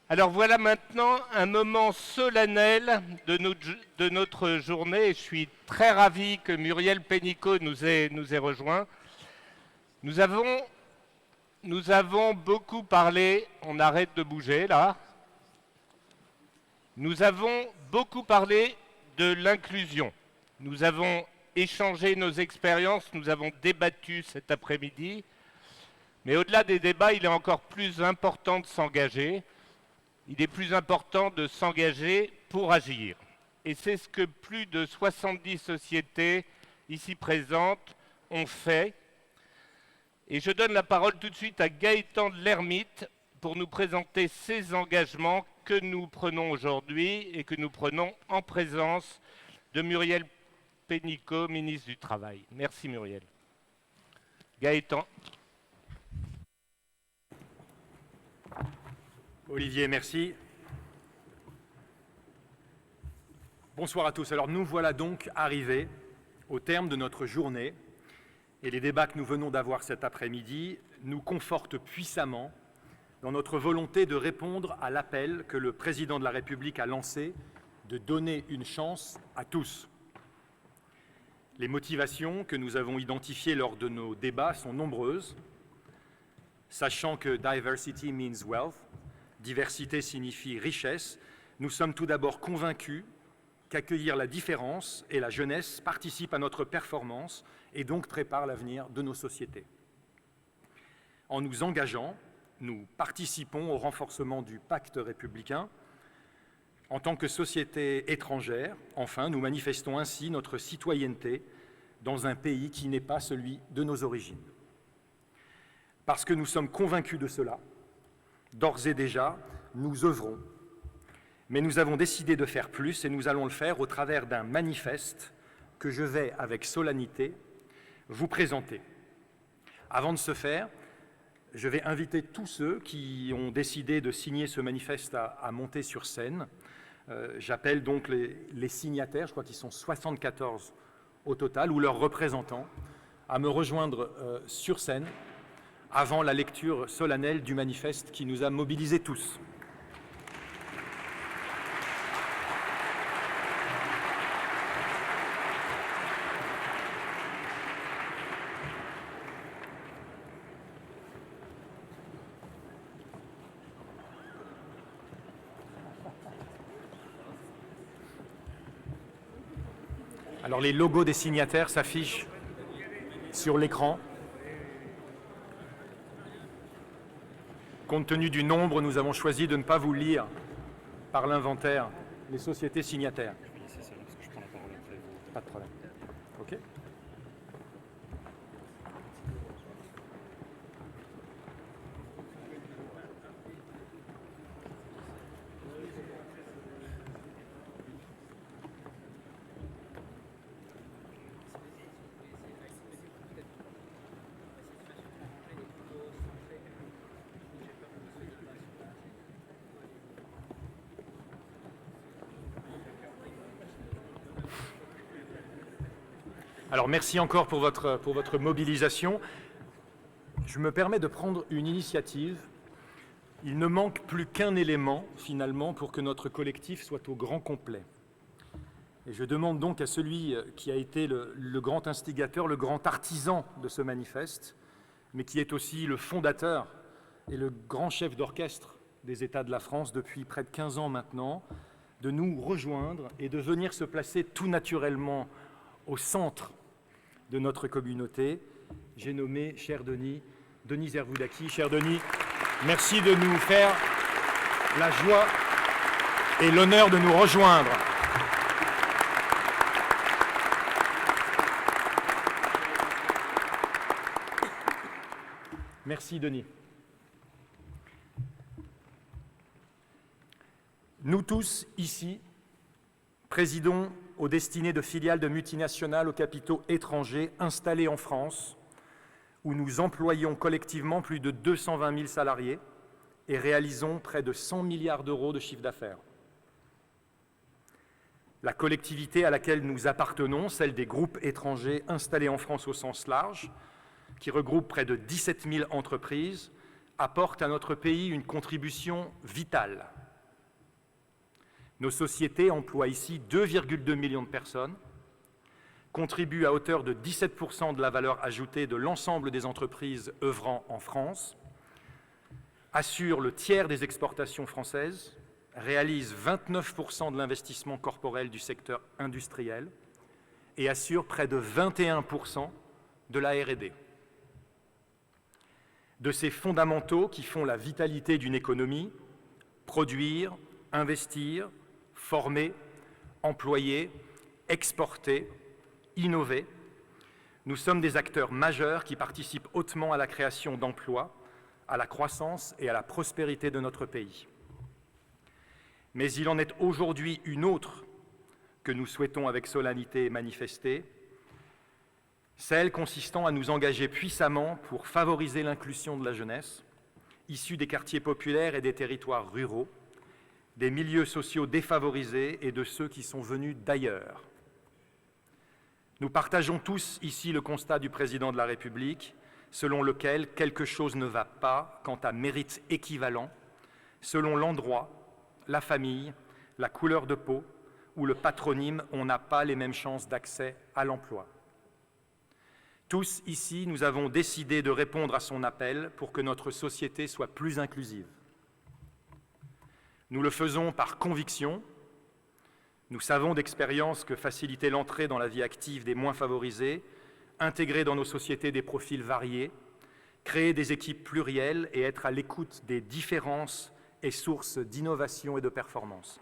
Alors voilà maintenant un moment solennel de notre journée. Je suis très ravi que Muriel Pénicaud nous ait rejoint. Nous avons beaucoup parlé, on arrête de bouger là. Nous avons beaucoup parlé de l'inclusion. Nous avons échangé nos expériences, nous avons débattu cet après-midi. Mais au-delà des débats, il est encore plus important de s'engager. Il est plus important de s'engager pour agir. Et c'est ce que plus de 70 sociétés ici présentes ont fait. Et je donne la parole tout de suite à Gaëtan de l'Hermite pour nous présenter ces engagements que nous prenons aujourd'hui et que nous prenons en présence de Muriel Pénicaud, ministre du Travail. Merci Muriel. Gaëtan. Olivier, merci. Bonsoir à tous. Alors nous voilà donc arrivés au terme de notre journée et les débats que nous venons d'avoir cet après-midi nous confortent puissamment dans notre volonté de répondre à l'appel que le président de la République a lancé de donner une chance à tous. Les motivations que nous avons identifiées lors de nos débats sont nombreuses, sachant que diversity means wealth. Diversité signifie richesse. Nous sommes tout d'abord convaincus qu'accueillir la différence et la jeunesse participe à notre performance et donc prépare l'avenir de nos sociétés. En nous engageant, nous participons au renforcement du pacte républicain. En tant que société étrangère, enfin, nous manifestons ainsi notre citoyenneté dans un pays qui n'est pas celui de nos origines. Parce que nous sommes convaincus de cela, d'ores et déjà, nous œuvrons, mais nous avons décidé de faire plus et nous allons le faire au travers d'un manifeste que je vais, avec solennité, vous présenter. Avant de ce faire, je vais inviter tous ceux qui ont décidé de signer ce manifeste à monter sur scène. J'appelle donc les signataires, je crois qu'ils sont 74 au total, ou leurs représentants, à me rejoindre sur scène avant la lecture solennelle du manifeste qui nous a mobilisés tous. Alors les logos des signataires s'affichent sur l'écran. Compte tenu du nombre, nous avons choisi de ne pas vous lire par l'inventaire les sociétés signataires. Oui, c'est ça, parce que je prends la parole après vous. Pas de problème. OK. Alors merci encore pour votre mobilisation. Je me permets de prendre une initiative. Il ne manque plus qu'un élément, finalement, pour que notre collectif soit au grand complet. Et je demande donc à celui qui a été le grand instigateur, le grand artisan de ce manifeste, mais qui est aussi le fondateur et le grand chef d'orchestre des États de la France depuis près de 15 ans maintenant, de nous rejoindre et de venir se placer tout naturellement au centre de notre communauté. J'ai nommé, cher Denis Zervoudaki. Cher Denis, merci de nous faire la joie et l'honneur de nous rejoindre. Merci Denis. Nous tous, ici, présidons aux destinées de filiales de multinationales aux capitaux étrangers installés en France, où nous employons collectivement plus de 220 000 salariés et réalisons près de 100 milliards d'euros de chiffre d'affaires. La collectivité à laquelle nous appartenons, celle des groupes étrangers installés en France au sens large, qui regroupe près de 17 000 entreprises, apporte à notre pays une contribution vitale Nos sociétés emploient ici 2,2 millions de personnes, contribuent à hauteur de 17% de la valeur ajoutée de l'ensemble des entreprises œuvrant en France, assurent le tiers des exportations françaises, réalisent 29% de l'investissement corporel du secteur industriel et assurent près de 21% de la R&D. De ces fondamentaux qui font la vitalité d'une économie, produire, investir, former, employer, exporter, innover, nous sommes des acteurs majeurs qui participent hautement à la création d'emplois, à la croissance et à la prospérité de notre pays. Mais il en est aujourd'hui une autre que nous souhaitons avec solennité manifester, celle consistant à nous engager puissamment pour favoriser l'inclusion de la jeunesse, issue des quartiers populaires et des territoires ruraux, des milieux sociaux défavorisés et de ceux qui sont venus d'ailleurs. Nous partageons tous ici le constat du président de la République, selon lequel quelque chose ne va pas quant à mérite équivalent, selon l'endroit, la famille, la couleur de peau ou le patronyme, on n'a pas les mêmes chances d'accès à l'emploi. Tous ici, nous avons décidé de répondre à son appel pour que notre société soit plus inclusive. Nous le faisons par conviction. Nous savons d'expérience que faciliter l'entrée dans la vie active des moins favorisés, intégrer dans nos sociétés des profils variés, créer des équipes plurielles et être à l'écoute des différences est source d'innovation et de performance.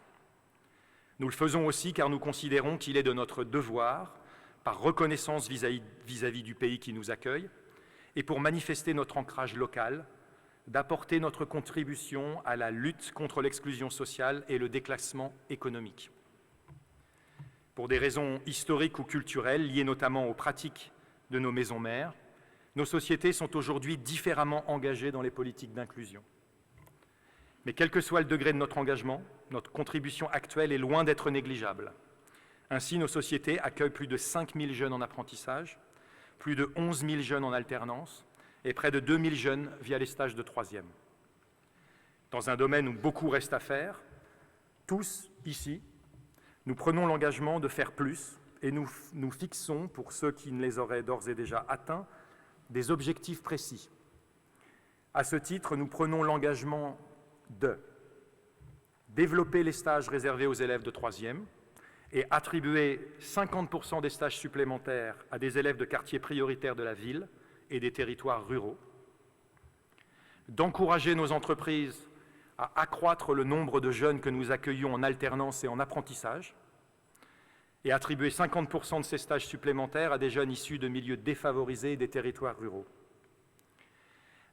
Nous le faisons aussi car nous considérons qu'il est de notre devoir, par reconnaissance vis-à-vis du pays qui nous accueille, et pour manifester notre ancrage local, d'apporter notre contribution à la lutte contre l'exclusion sociale et le déclassement économique. Pour des raisons historiques ou culturelles, liées notamment aux pratiques de nos maisons mères, nos sociétés sont aujourd'hui différemment engagées dans les politiques d'inclusion. Mais quel que soit le degré de notre engagement, notre contribution actuelle est loin d'être négligeable. Ainsi, nos sociétés accueillent plus de 5 000 jeunes en apprentissage, plus de 11 000 jeunes en alternance et près de 2 000 jeunes via les stages de troisième. Dans un domaine où beaucoup reste à faire, tous, ici, nous prenons l'engagement de faire plus et nous fixons, pour ceux qui ne les auraient d'ores et déjà atteints, des objectifs précis. À ce titre, nous prenons l'engagement de développer les stages réservés aux élèves de troisième et attribuer 50% des stages supplémentaires à des élèves de quartiers prioritaires de la ville et des territoires ruraux, d'encourager nos entreprises à accroître le nombre de jeunes que nous accueillons en alternance et en apprentissage, et attribuer 50% de ces stages supplémentaires à des jeunes issus de milieux défavorisés et des territoires ruraux,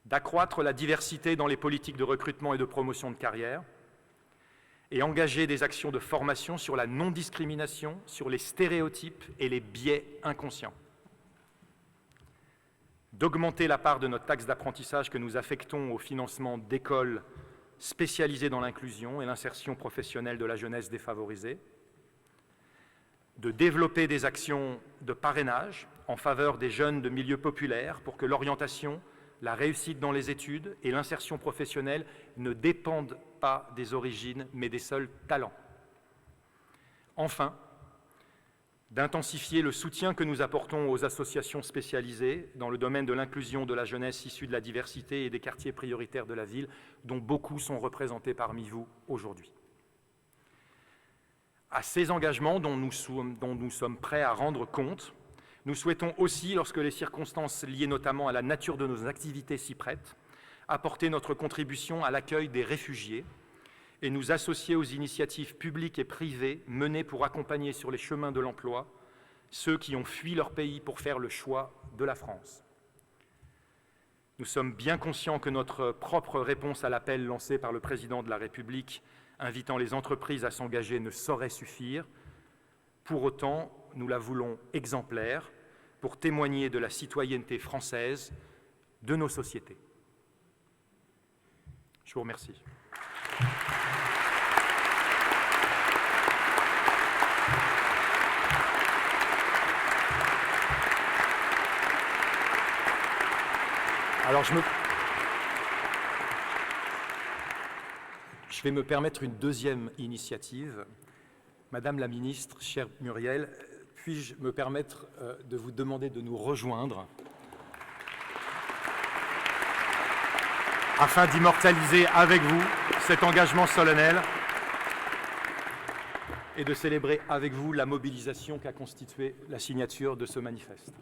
d'accroître la diversité dans les politiques de recrutement et de promotion de carrière, et engager des actions de formation sur la non-discrimination, sur les stéréotypes et les biais inconscients. D'augmenter la part de notre taxe d'apprentissage que nous affectons au financement d'écoles spécialisées dans l'inclusion et l'insertion professionnelle de la jeunesse défavorisée. De développer des actions de parrainage en faveur des jeunes de milieux populaires pour que l'orientation, la réussite dans les études et l'insertion professionnelle ne dépendent pas des origines, mais des seuls talents. Enfin, d'intensifier le soutien que nous apportons aux associations spécialisées dans le domaine de l'inclusion de la jeunesse issue de la diversité et des quartiers prioritaires de la ville, dont beaucoup sont représentés parmi vous aujourd'hui. À ces engagements dont nous sommes prêts à rendre compte, nous souhaitons aussi, lorsque les circonstances liées notamment à la nature de nos activités s'y prêtent, apporter notre contribution à l'accueil des réfugiés et nous associer aux initiatives publiques et privées menées pour accompagner sur les chemins de l'emploi ceux qui ont fui leur pays pour faire le choix de la France. Nous sommes bien conscients que notre propre réponse à l'appel lancé par le président de la République invitant les entreprises à s'engager ne saurait suffire. Pour autant, nous la voulons exemplaire pour témoigner de la citoyenneté française de nos sociétés. Je vous remercie. Alors je vais me permettre une deuxième initiative. Madame la ministre, chère Muriel, puis-je me permettre de vous demander de nous rejoindre afin d'immortaliser avec vous cet engagement solennel et de célébrer avec vous la mobilisation qu'a constituée la signature de ce manifeste.